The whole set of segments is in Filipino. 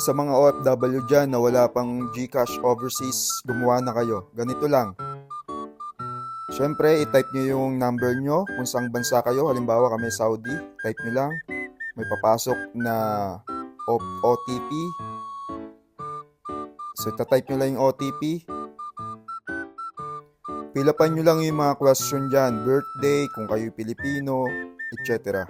sa mga OFW dyan na wala pang GCash overseas, gumawa na kayo. Ganito lang. Siyempre, i-type nyo yung number nyo kung saang bansa kayo. Halimbawa kami Saudi, type nyo lang. May papasok na OTP. So, type nyo lang yung OTP. Fill upan nyo lang yung mga question dyan. Birthday, kung kayo Pilipino, etc.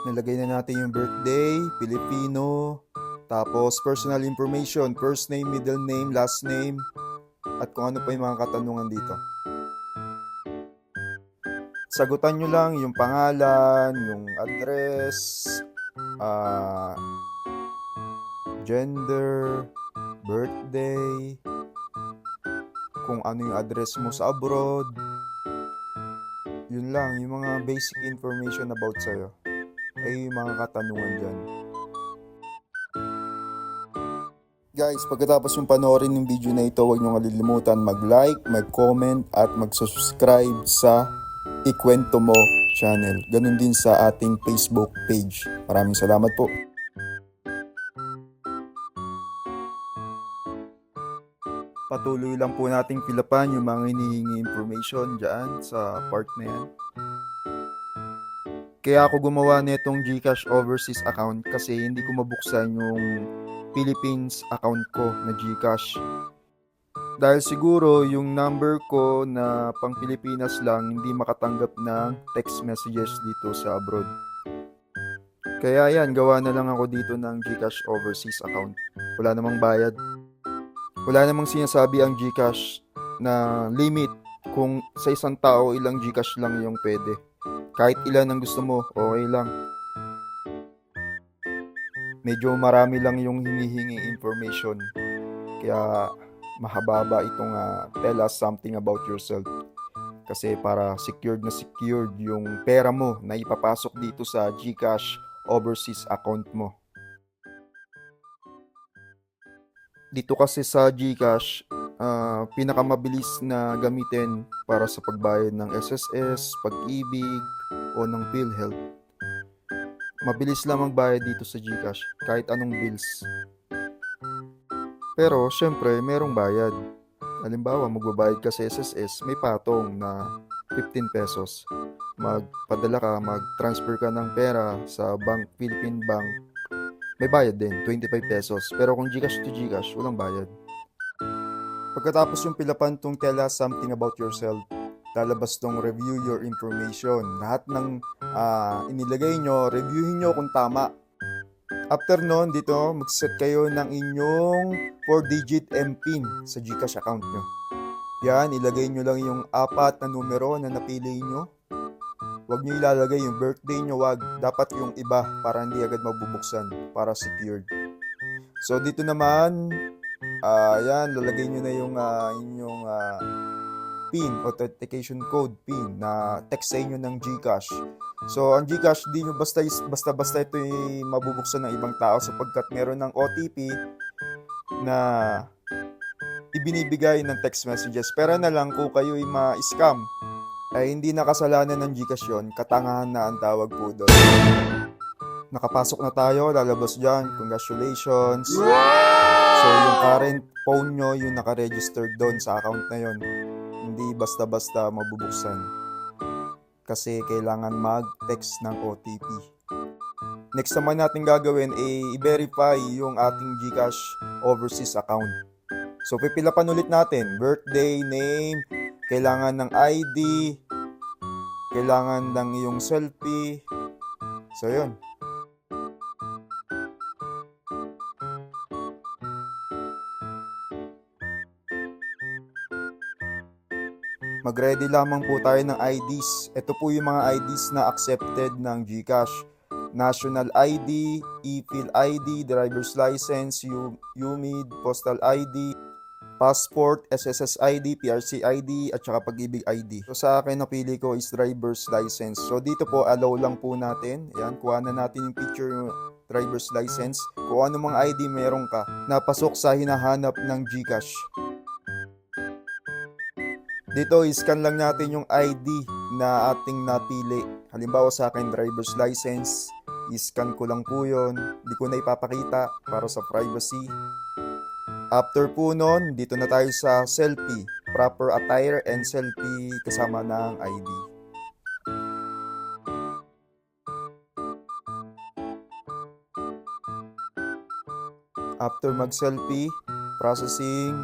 Nilagay na natin yung birthday, Filipino, tapos personal information, first name, middle name, last name, at kung ano pa yung mga katanungan dito. Sagutan nyo lang yung pangalan, yung address, gender, birthday, kung ano yung address mo sa abroad. Yun lang, yung mga basic information about sa'yo. Ay yung mga katanungan dyan. Guys, pagkatapos yung panoorin ng video na ito, huwag nyo kalilimutan mag-like, mag-comment, at mag-subscribe sa Ikwento Mo channel. Ganun din sa ating Facebook page. Maraming salamat po. Patuloy lang po nating fill upan yung mga hinihingi information dyan sa part na yan. Kaya ako gumawa nitong GCash overseas account kasi hindi ko mabuksan yung Philippines account ko na GCash. Dahil siguro yung number ko na pang Pilipinas lang hindi makatanggap ng text messages dito sa abroad. Kaya yan, gawa na lang ako dito ng GCash overseas account. Wala namang bayad. Wala namang sinasabi ang GCash na limit kung sa isang tao ilang GCash lang yung pwede. Kahit ilan ang gusto mo, okay lang. Medyo marami lang yung hinihingi information. Kaya mahaba itong tell us something about yourself. Kasi para secured na secured yung pera mo na ipapasok dito sa GCash overseas account mo. Dito kasi sa GCash, pinakamabilis na gamitin para sa pagbayad ng SSS, Pag-ibig, o ng PhilHealth. Mabilis lang magbayad dito sa GCash, kahit anong bills. Pero, syempre, merong bayad. Halimbawa, magbabayad ka sa SSS, may patong na 15 pesos. Magpadala ka, mag-transfer ka ng pera sa bank, Philippine Bank, may bayad din, 25 pesos. Pero kung GCash to GCash, walang bayad. Pagkatapos yung pilapan tong tell us something about yourself, lalabas tong review your information. Lahat ng inilagay nyo, reviewin nyo kung tama. After nun, dito, mag-set kayo ng inyong 4-digit MPIN sa GCash account nyo. Yan, ilagay nyo lang yung 4 na numero na napili nyo. Huwag nyo ilalagay yung birthday nyo, wag. Dapat yung iba para hindi agad mabubuksan, para secured. So, dito naman, yan, lalagay nyo na yung inyong PIN, authentication code, PIN, na text sa inyo ng GCash. So, ang GCash, di nyo basta-basta ito yung mabubuksan ng ibang tao sapagkat meron ng OTP na ibinibigay ng text messages. Pero na lang kung kayo ay ma-scam, ay hindi na kasalanan ng GCash yun, katangahan na ang tawag po doon. Nakapasok na tayo, lalabas dyan, congratulations. So, yung current phone nyo, yung nakaregistered doon sa account na yun, hindi basta-basta mabubuksan. Kasi kailangan mag-text ng OTP. Next naman natin gagawin ay i-verify yung ating GCash overseas account. So, pipilapan ulit natin, birthday, name, kailangan ng ID, kailangan ng iyong selfie. So, yun. Mag-ready lamang po tayo ng IDs. Ito po yung mga IDs na accepted ng GCash. National ID, e-Phil ID, driver's license, UMID, postal ID, passport, SSS ID, PRC ID, at saka Pag-ibig ID. So sa akin, napili ko is driver's license. So dito po, allow lang po natin. Ayan, kuha na natin yung picture yung driver's license. Kung ano mga ID meron ka, napasok sa hinahanap ng GCash. Dito, scan lang natin yung ID na ating napili. Halimbawa sa akin, driver's license. I-scan ko lang po yun. Hindi ko na ipapakita para sa privacy. After po nun, dito na tayo sa selfie. Proper attire and selfie kasama ng ID. After mag-selfie, processing,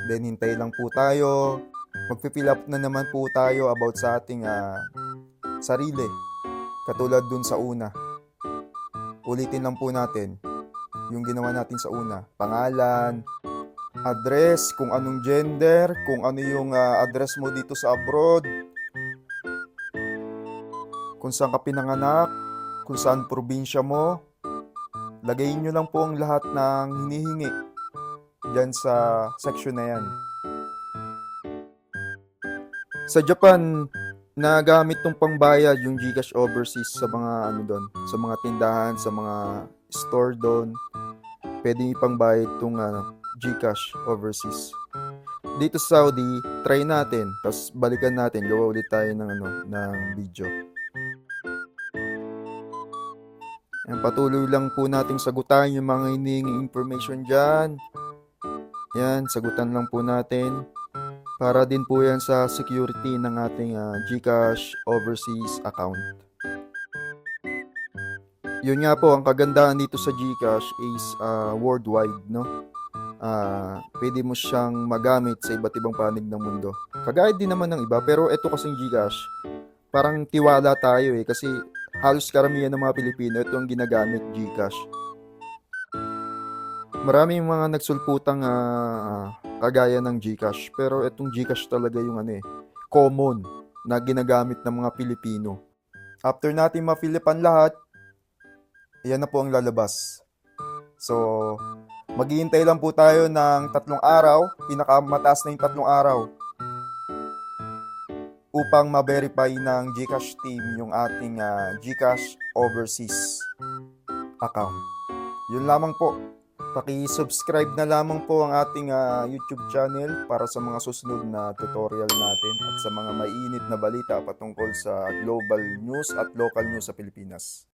then hintay lang po tayo. Magpifill up na naman po tayo about sa ating sarili. Katulad dun sa una. Ulitin lang po natin yung ginawa natin sa una. Pangalan, address, kung anong gender, kung ano yung address mo dito sa abroad, kung saan ka pinanganak, kung saan probinsya mo. Lagayin nyo lang po ang lahat ng hinihingi dyan sa section na yan. Sa Japan, nagamit tong pangbayad yung GCash overseas sa mga doon, sa mga tindahan, sa mga store doon. Pwede ipangbayad tong GCash overseas. Dito sa Saudi, try natin, tapos balikan natin, gawa ulit tayo ng video. Yan, patuloy lang po nating sagutan yung mga hinihingi information dyan. Yan, sagutan lang po natin. Para din po yan sa security ng ating GCash overseas account. Yun nga po, ang kagandahan dito sa GCash is worldwide, no? Pwede mo siyang magamit sa iba't ibang panig ng mundo. Kagaya din naman ng iba, pero ito kasing GCash, parang tiwala tayo kasi halos karamihan ng mga Pilipino, ito ang ginagamit, GCash. Maraming mga nagsulputang kagaya ng GCash, pero itong GCash talaga yung common na ginagamit ng mga Pilipino. After natin ma-Filipan lahat, yan na po ang lalabas. So, maghihintay lang po tayo ng 3 araw, pinakamataas na yung 3 araw, upang ma-verify ng GCash team yung ating GCash overseas account. Yun lamang po. Paki-subscribe na lamang po ang ating YouTube channel para sa mga susunod na tutorial natin at sa mga maiinit na balita patungkol sa global news at local news sa Pilipinas.